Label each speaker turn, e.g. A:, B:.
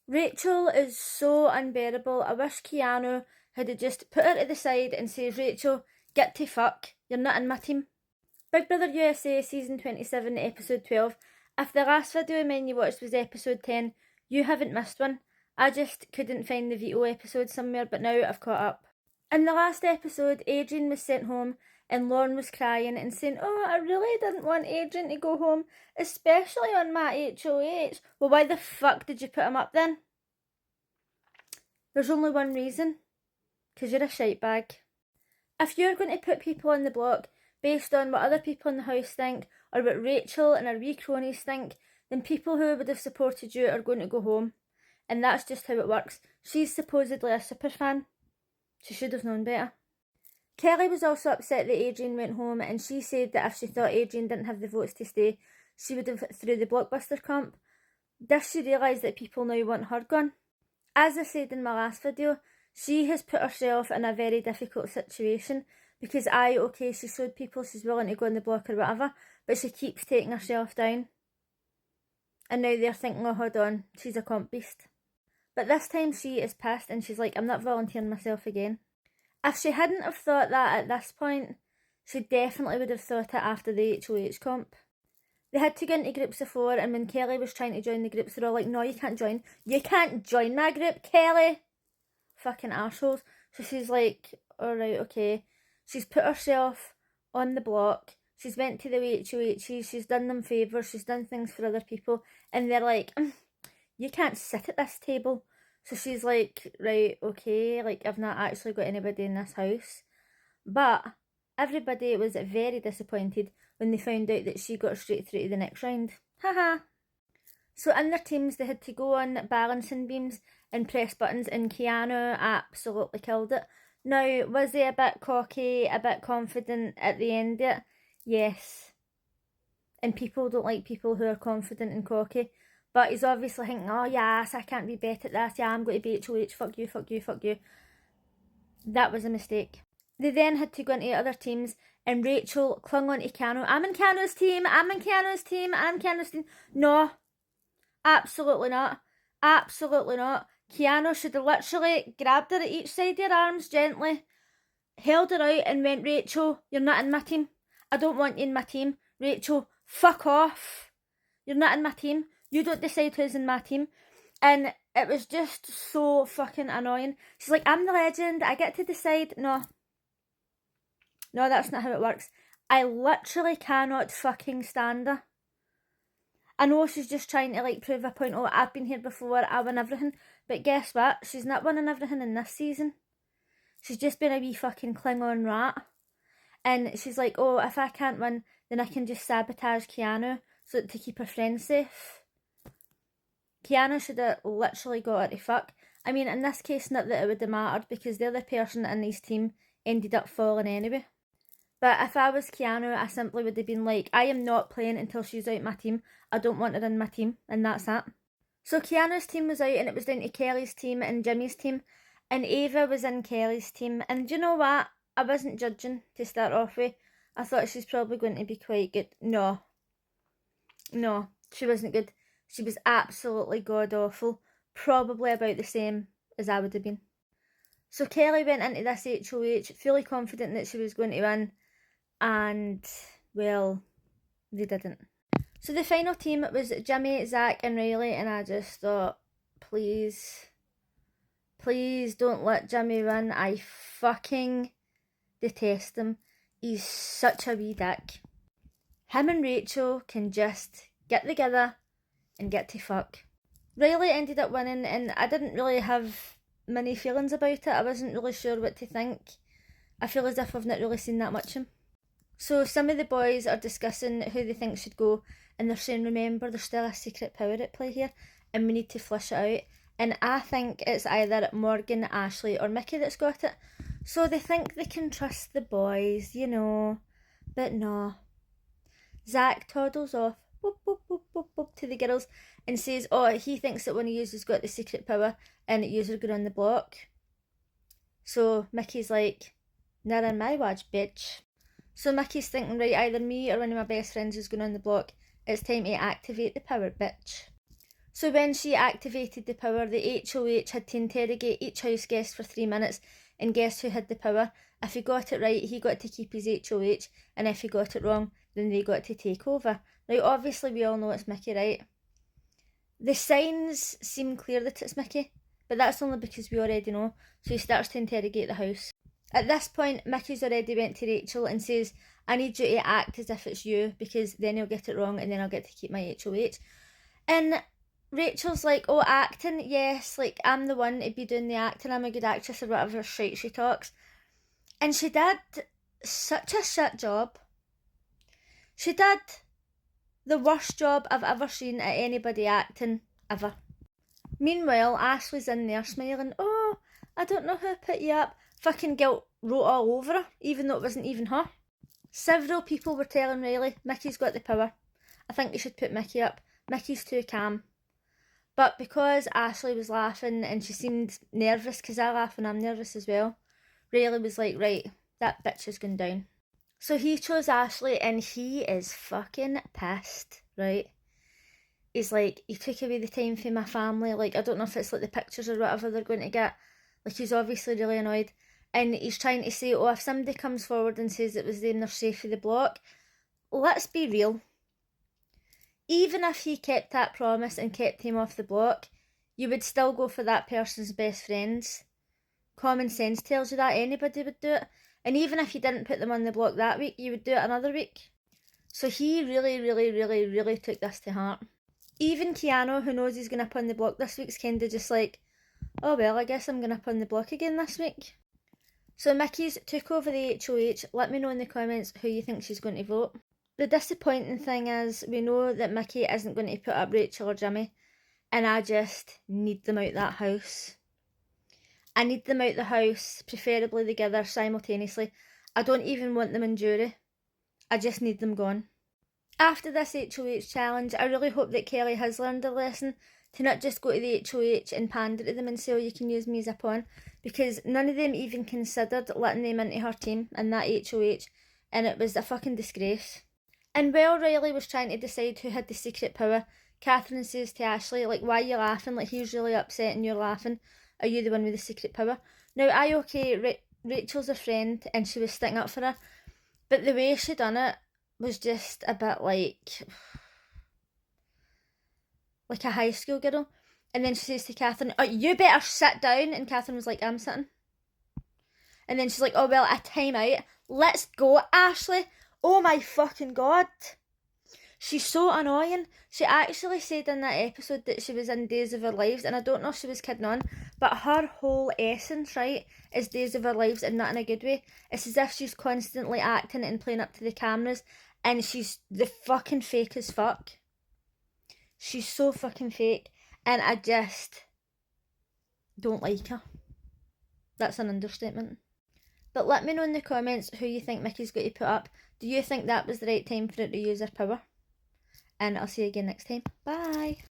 A: Rachel is so unbearable. I wish Keanu had just put her to the side and says, Rachel, get to fuck. You're not in my team. Big Brother USA Season 27, Episode 12. If the last video of mine you watched was Episode 10, you haven't missed one. I just couldn't find the veto episode somewhere, but now I've caught up. In the last episode, Adrian was sent home and Lauren was crying and saying, oh, I really didn't want Adrian to go home, especially on my HOH. Well, why the fuck did you put him up then? There's only one reason. Because you're a shite bag. If you're going to put people on the block based on what other people in the house think, or what Rachel and her wee cronies think, then people who would have supported you are going to go home. And that's just how it works. She's supposedly a super fan. She should have known better. Kelly was also upset that Adrian went home, and she said that if she thought Adrian didn't have the votes to stay, she would have threw the blockbuster comp. Does she realise that people now want her gone? As I said in my last video, she has put herself in a very difficult situation because she showed people she's willing to go on the block or whatever, but she keeps taking herself down. And now they're thinking, oh, hold on, she's a comp beast. But this time she is pissed and she's like, I'm not volunteering myself again. If she hadn't have thought that at this point, she definitely would have thought it after the HOH comp. They had to go into groups of 4, and when Kelly was trying to join the groups, they're all like, no, you can't join. You can't join my group, Kelly. Fucking arseholes. So she's like, alright, okay. She's put herself on the block. She's went to the HOHs. She's done them favours. She's done things for other people. And they're like, you can't sit at this table. So she's like, right, okay, like I've not actually got anybody in this house. But everybody was very disappointed when they found out that she got straight through to the next round. Haha. So in their teams, they had to go on balancing beams and press buttons, and Keanu absolutely killed it. Now, was he a bit cocky, a bit confident at the end of it? Yes. And people don't like people who are confident and cocky. But he's obviously thinking, oh yes, I can't be better at this. Yeah, I'm going to be HOH. Fuck you, fuck you, fuck you. That was a mistake. They then had to go into other teams, and Rachel clung on to Keanu. I'm in Keanu's team. I'm in Keanu's team. I'm in Keanu's team. No. Absolutely not. Absolutely not. Keanu should have literally grabbed her at each side of her arms gently, held her out and went, Rachel, you're not in my team. I don't want you in my team. Rachel, fuck off. You're not in my team. You don't decide who's in my team. And it was just so fucking annoying. She's like, I'm the legend. I get to decide. No. No, that's not how it works. I literally cannot fucking stand her. I know she's just trying to like prove a point. Oh, I've been here before. I win everything. But guess what? She's not winning everything in this season. She's just been a wee fucking Klingon rat. And she's like, oh, if I can't win, then I can just sabotage Keanu to keep her friends safe. Keanu should have literally got her to fuck. I mean, in this case, not that it would have mattered because the other person in his team ended up falling anyway. But if I was Keanu, I simply would have been like, I am not playing until she's out my team. I don't want her in my team, and that's that. So Keanu's team was out, and it was down to Kelly's team and Jimmy's team, and Ava was in Kelly's team. And do you know what? I wasn't judging to start off with. I thought she's probably going to be quite good. No, she wasn't good. She was absolutely god-awful. Probably about the same as I would have been. So Kelly went into this HOH fully confident that she was going to win. And, well, they didn't. So the final team was Jimmy, Zach and Riley. And I just thought, please don't let Jimmy win. I fucking detest him. He's such a wee dick. Him and Rachel can just get together and get to fuck. Riley ended up winning, and I didn't really have many feelings about it. I wasn't really sure what to think. I feel as if I've not really seen that much of him. So some of the boys are discussing who they think should go, and they're saying, remember, there's still a secret power at play here, and we need to flush it out. And I think it's either Morgan, Ashley or Mickey that's got it. So they think they can trust the boys, you know. But no. Zach toddles off, boop, boop, boop, boop, boop, to the girls and says, oh, he thinks that one of you's has got the secret power and you's are going on the block. So Mickey's like, not on my watch, bitch. So Mickey's thinking, right, either me or one of my best friends is going on the block. It's time to activate the power, bitch. So when she activated the power, the HOH had to interrogate each house guest for 3 minutes and guess who had the power. If he got it right, he got to keep his HOH, and if he got it wrong, then they got to take over. Now obviously we all know it's Mickey, right? The signs seem clear that it's Mickey, but that's only because we already know. So he starts to interrogate the house. At this point, Mickey's already went to Rachel and says, I need you to act as if it's you, because then he'll get it wrong and then I'll get to keep my HOH. And Rachel's like, oh, acting, yes, like, I'm the one to be doing the acting, I'm a good actress or whatever shit she talks. And she did such a shit job. She did the worst job I've ever seen at anybody acting, ever. Meanwhile, Ashley's in there smiling, oh, I don't know who put you up. Fucking guilt wrote all over her, even though it wasn't even her. Several people were telling Riley, Mickey's got the power. I think you should put Mickey up. Mickey's too calm. But because Ashley was laughing and she seemed nervous, because I laugh when I'm nervous as well, Riley was like, right, that bitch is going down. So he chose Ashley and he is fucking pissed, right? He's like, he took away the time for my family. Like, I don't know if it's like the pictures or whatever they're going to get. Like, he's obviously really annoyed. And he's trying to say, oh, if somebody comes forward and says it was them, they're safe for the block. Let's be real. Even if he kept that promise and kept him off the block, you would still go for that person's best friends. Common sense tells you that anybody would do it. And even if you didn't put them on the block that week, you would do it another week. So he really took this to heart. Even Keanu, who knows he's going up on the block this week's kind of just like, oh well, I guess I'm going up on the block again this week. So Mickey's took over the HOH. Let me know in the comments who you think she's going to vote. The disappointing thing is, we know that Mickey isn't going to put up Rachel or Jimmy, and I just need them out that house. I need them out the house, preferably together simultaneously. I don't even want them in jury. I just need them gone. After this HOH challenge, I really hope that Kelly has learned a lesson to not just go to the HOH and pander to them and say, oh, you can use me as a pawn, because none of them even considered letting them into her team in that HOH, and it was a fucking disgrace. And while Riley was trying to decide who had the secret power, Catherine says to Ashley, like, why are you laughing? Like, he's really upset and you're laughing. Are you the one with the secret power? Now, Rachel's a friend and she was sticking up for her, but the way she done it was just a bit like a high school girl. And then she says to Catherine, oh, you better sit down. And Catherine was like, I'm sitting. And then she's like, oh, well, a time out. Let's go, Ashley. Oh my fucking god. She's so annoying. She actually said in that episode that she was in Days of Our Lives, and I don't know if she was kidding on, but her whole essence, right, is Days of Our Lives, and not in a good way. It's as if she's constantly acting and playing up to the cameras, and she's the fucking fake as fuck. She's so fucking fake, and I just don't like her. That's an understatement. But let me know in the comments who you think Mickey's got to put up. Do you think that was the right time for her to use her power? And I'll see you again next time. Bye!